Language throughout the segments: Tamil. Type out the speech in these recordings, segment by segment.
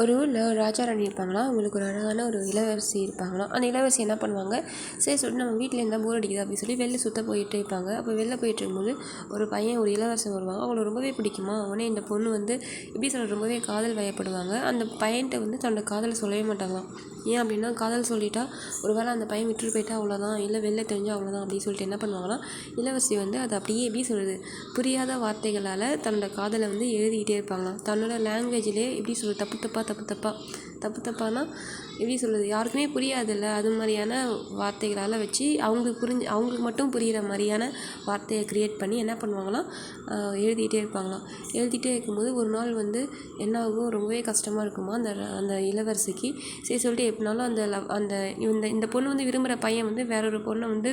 ஒரு ஊரில் ஒரு ராஜா ராணி இருப்பாங்களாம். அவங்களுக்கு ஒரு அழகான ஒரு இளவரசி இருப்பாங்களாம். அந்த இளவரசி என்ன பண்ணுவாங்க, சரி சொல்லிட்டு நம்ம வீட்டில் இருந்தால் போர் அடிக்குது அப்படின்னு சொல்லி வெளில சுற்ற போயிட்டே இருப்பாங்க. அப்போ வெளில போயிட்டு இருக்கும்போது ஒரு பையன் ஒரு இளவரசன் வருவாங்க. அவங்களுக்கு ரொம்பவே பிடிக்குமா. உடனே இந்த பொண்ணு வந்து எப்படி சொல்கிறது, ரொம்பவே காதல் வயப்படுவாங்க. அந்த பையன்கிட்ட வந்து தன்னோட காதலை சொல்லவே மாட்டாங்களாம். ஏன் அப்படின்னா, காதல் சொல்லிட்டா ஒரு வேளை அந்த பையன் விட்டுட்டு போயிட்டா அவ்வளோதான், இல்லை வெளில தெரிஞ்சால் அவ்வளோதான் அப்படின்னு சொல்லிட்டு என்ன பண்ணுவாங்கன்னா, இளவரசி வந்து அதை அப்படியே எப்படி சொல்கிறது, புரியாத வார்த்தைகளால் தன்னோட காதலை வந்து எழுதிக்கிட்டே இருப்பாங்களாம். தன்னோட லாங்குவேஜ்லேயே எப்படி சொல்கிறது, தப்பு தப்பானா எப்படி சொல்கிறது, யாருக்குமே புரியாதுல்ல, அது மாதிரியான வார்த்தைகளால் வச்சு அவங்களுக்கு மட்டும் புரிகிற மாதிரியான வார்த்தையை க்ரியேட் பண்ணி என்ன பண்ணுவாங்களாம், எழுதிக்கிட்டே இருப்பாங்களாம். எழுதிட்டே இருக்கும்போது ஒரு நாள் வந்து என்ன ஆகும், ரொம்பவே கஷ்டமாக இருக்குமா அந்த அந்த இளவரசிக்கு. சரி சொல்லிட்டு எப்படினாலும் இந்த பொண்ணு வந்து விரும்புகிற பையன் வந்து வேற ஒரு பொண்ணை வந்து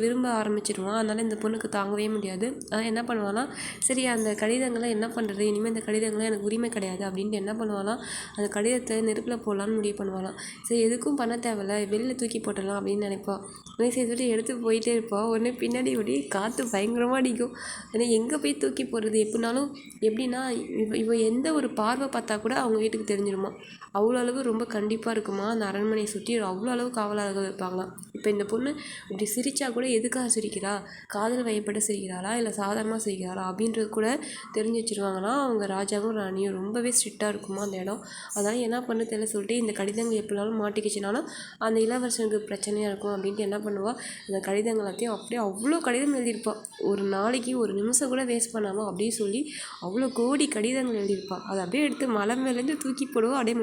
விரும்ப ஆரம்பிச்சிடுவான். அதனால் இந்த பொண்ணுக்கு தாங்கவே முடியாது. அதான் என்ன பண்ணுவானா, சரி அந்த கடிதங்களை என்ன பண்ணுறது, இனிமேல் இந்த கடிதங்களை எனக்கு உரிமை கிடையாது அப்படின்ட்டு என்ன பண்ணுவானா, அந்த கடிதத்தை நெருப்பில் போடலான்னு முடிவு பண்ணுவாளாம். சரி எதுக்கும் பண்ண தேவையில்ல, வெளியில் தூக்கி போட்டுடலாம் அப்படின்னு நினைப்பா. உடனே சரி சொல்லிட்டு எடுத்து போயிட்டே இருப்பாள். உடனே பின்னாடி அப்படியே காற்று பயங்கரமாக அடிக்கும். உடனே எங்கே போய் தூக்கி போடுறது, எப்படின்னா இவ எந்த ஒரு பார்வை பார்த்தா கூட அவங்க வீட்டுக்கு தெரிஞ்சிடுமா. அவ்வளோ அளவு ரொம்ப கண்டிப்பாக இருக்குமா. அந்த அரண்மனையை சுற்றி அவ்வளோ அளவு காவலர்கள் இருப்பாங்களாம். இப்போ இந்த பொண்ணு இப்படி சிரித்தா கூட எதுக்காக சிரிக்கிறா, காதல் வயப்பட்டு சிரிக்கிறாளா இல்லை சாதாரணமாக சிரிக்கிறாளா அப்படின்றது கூட தெரிஞ்சு வச்சுருவாங்கன்னா. அவங்க ராஜாவும் ராணியும் ரொம்பவே ஸ்ட்ரிக்டாக இருக்குமா அந்த இடம். அதனால் என்ன பண்ண தெரியல சொல்லிட்டு இந்த கடிதங்கள் எப்படினாலும் மாட்டிக்கிச்சுனாலும் அந்த இளவரசனுக்கு பிரச்சனையாக இருக்கும் அப்படின்ட்டு என்ன பண்ணுவாள், அந்த கடிதங்கள் எல்லாத்தையும் அப்படியே அவ்வளோ கடிதம் எழுதியிருப்பாள். ஒரு நாளைக்கு ஒரு நிமிஷம் கூட வேஸ்ட் பண்ணாமல் அப்படியே சொல்லி அவ்வளோ கோடி கடிதங்கள் எழுதியிருப்பாள். அதை அப்படியே எடுத்து மலை மேலேருந்து தூக்கி போடுவோம். அப்படியே